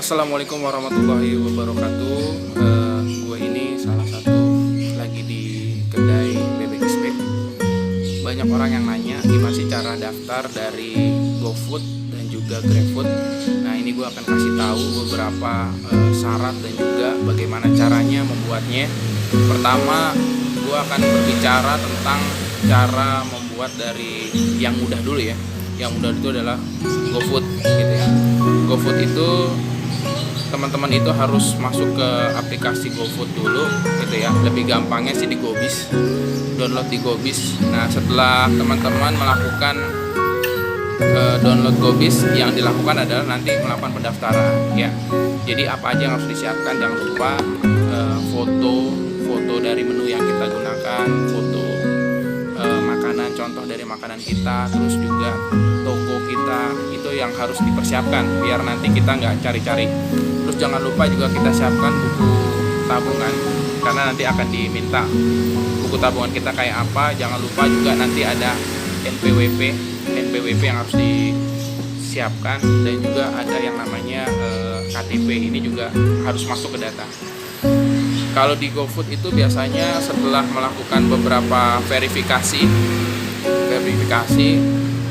Assalamualaikum warahmatullahi wabarakatuh. Gue ini salah satu lagi di kedai bebek Ispek. Banyak orang yang nanya gimana sih cara daftar dari GoFood dan juga GrabFood. Nah, ini gue akan kasih tahu beberapa syarat dan juga bagaimana caranya membuatnya. Pertama, gue akan berbicara tentang cara membuat dari yang mudah dulu ya. Yang mudah itu adalah GoFood gitu ya. GoFood itu teman-teman itu harus masuk ke aplikasi GoFood dulu gitu ya. Lebih gampangnya sih di Gobis, download di Gobis. Nah, setelah teman-teman melakukan download Gobis, yang dilakukan adalah nanti melakukan pendaftaran ya. Jadi apa aja yang harus disiapkan, jangan lupa foto dari menu yang kita gunakan, foto makanan, contoh dari makanan kita, terus juga toko kita, itu yang harus dipersiapkan biar nanti kita nggak cari-cari. Terus jangan lupa juga kita siapkan buku tabungan, karena nanti akan diminta buku tabungan kita kayak apa. Jangan lupa juga nanti ada NPWP yang harus disiapkan, dan juga ada yang namanya KTP, ini juga harus masuk ke data. Kalau di GoFood itu biasanya setelah melakukan beberapa verifikasi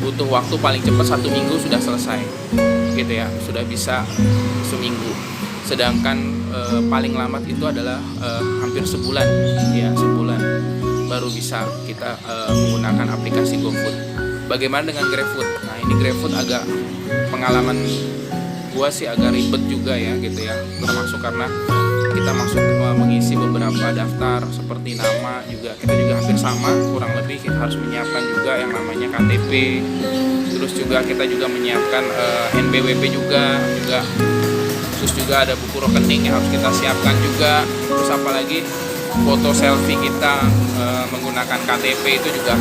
butuh waktu paling cepat 1 minggu sudah selesai gitu ya, sudah bisa seminggu. Sedangkan paling lambat itu adalah hampir sebulan ya, sebulan baru bisa kita menggunakan aplikasi GoFood. Bagaimana dengan GrabFood? Nah, ini GrabFood agak pengalaman gua sih agak ribet juga ya gitu ya, termasuk karena kita masuk mengisi beberapa daftar seperti nama juga, kita juga hampir sama kurang lebih. Kita harus menyiapkan juga yang namanya KTP, terus juga kita juga menyiapkan NPWP juga, terus juga ada buku rekening yang harus kita siapkan juga. Terus apalagi foto selfie kita menggunakan KTP itu juga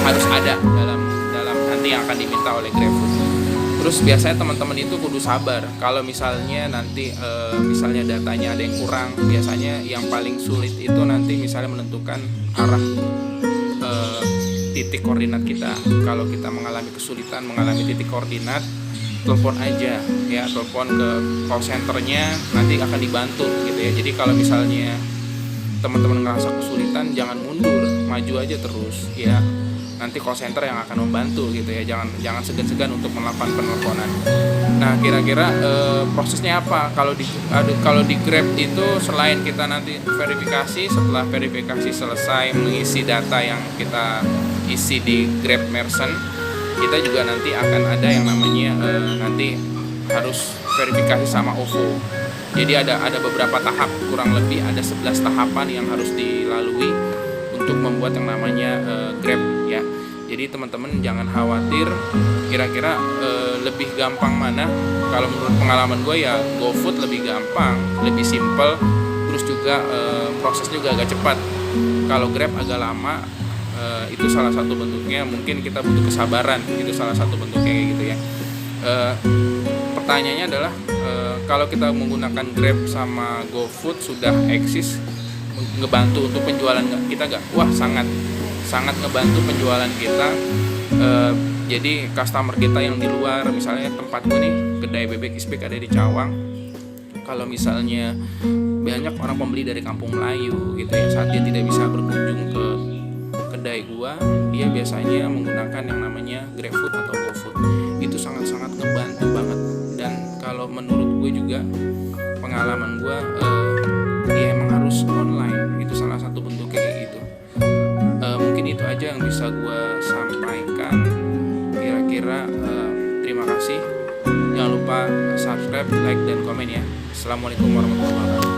harus ada dalam nanti yang akan diminta oleh GrabFood. Terus biasanya teman-teman itu kudu sabar. Kalau misalnya nanti misalnya datanya ada yang kurang, biasanya yang paling sulit itu nanti misalnya menentukan arah titik koordinat kita. Kalau kita mengalami kesulitan mengalami titik koordinat, telepon aja ya, telepon ke call centernya, nanti akan dibantu gitu ya. Jadi kalau misalnya teman-teman ngerasa kesulitan, jangan mundur, maju aja terus ya. Nanti call center yang akan membantu gitu ya, jangan segan-segan untuk melakukan penelponan. Nah, kira-kira prosesnya apa kalau di Grab itu? Selain kita nanti verifikasi, setelah verifikasi selesai mengisi data yang kita isi di Grab Merchant, kita juga nanti akan ada yang namanya nanti harus verifikasi sama OVO. Jadi ada beberapa tahap, kurang lebih ada 11 tahapan yang harus dilalui untuk membuat yang namanya Grab ya. Jadi teman-teman jangan khawatir. Kira-kira lebih gampang mana? Kalau menurut pengalaman gue ya GoFood lebih gampang, lebih simple, terus juga prosesnya juga agak cepat. Kalau Grab agak lama, itu salah satu bentuknya mungkin kita butuh kesabaran, itu salah satu bentuknya kayak gitu ya. Pertanyaannya adalah kalau kita menggunakan Grab sama GoFood sudah eksis, ngebantu untuk penjualan kita nggak? Wah, sangat ngebantu penjualan kita. Jadi customer kita yang di luar, misalnya tempat gue nih kedai bebek Ispek ada di Cawang, kalau misalnya banyak orang pembeli dari kampung Melayu gitu ya, saat dia tidak bisa berkunjung ke kedai gua, dia biasanya menggunakan yang namanya GrabFood atau GoFood. Itu sangat ngebantu banget. Dan kalau menurut gue juga pengalaman gue ya emang harus online, itu salah satu bentuknya kayak gitu. Mungkin itu aja yang bisa gue sampaikan. Kira-kira terima kasih. Jangan lupa subscribe, like, dan komen ya. Assalamualaikum warahmatullahi wabarakatuh.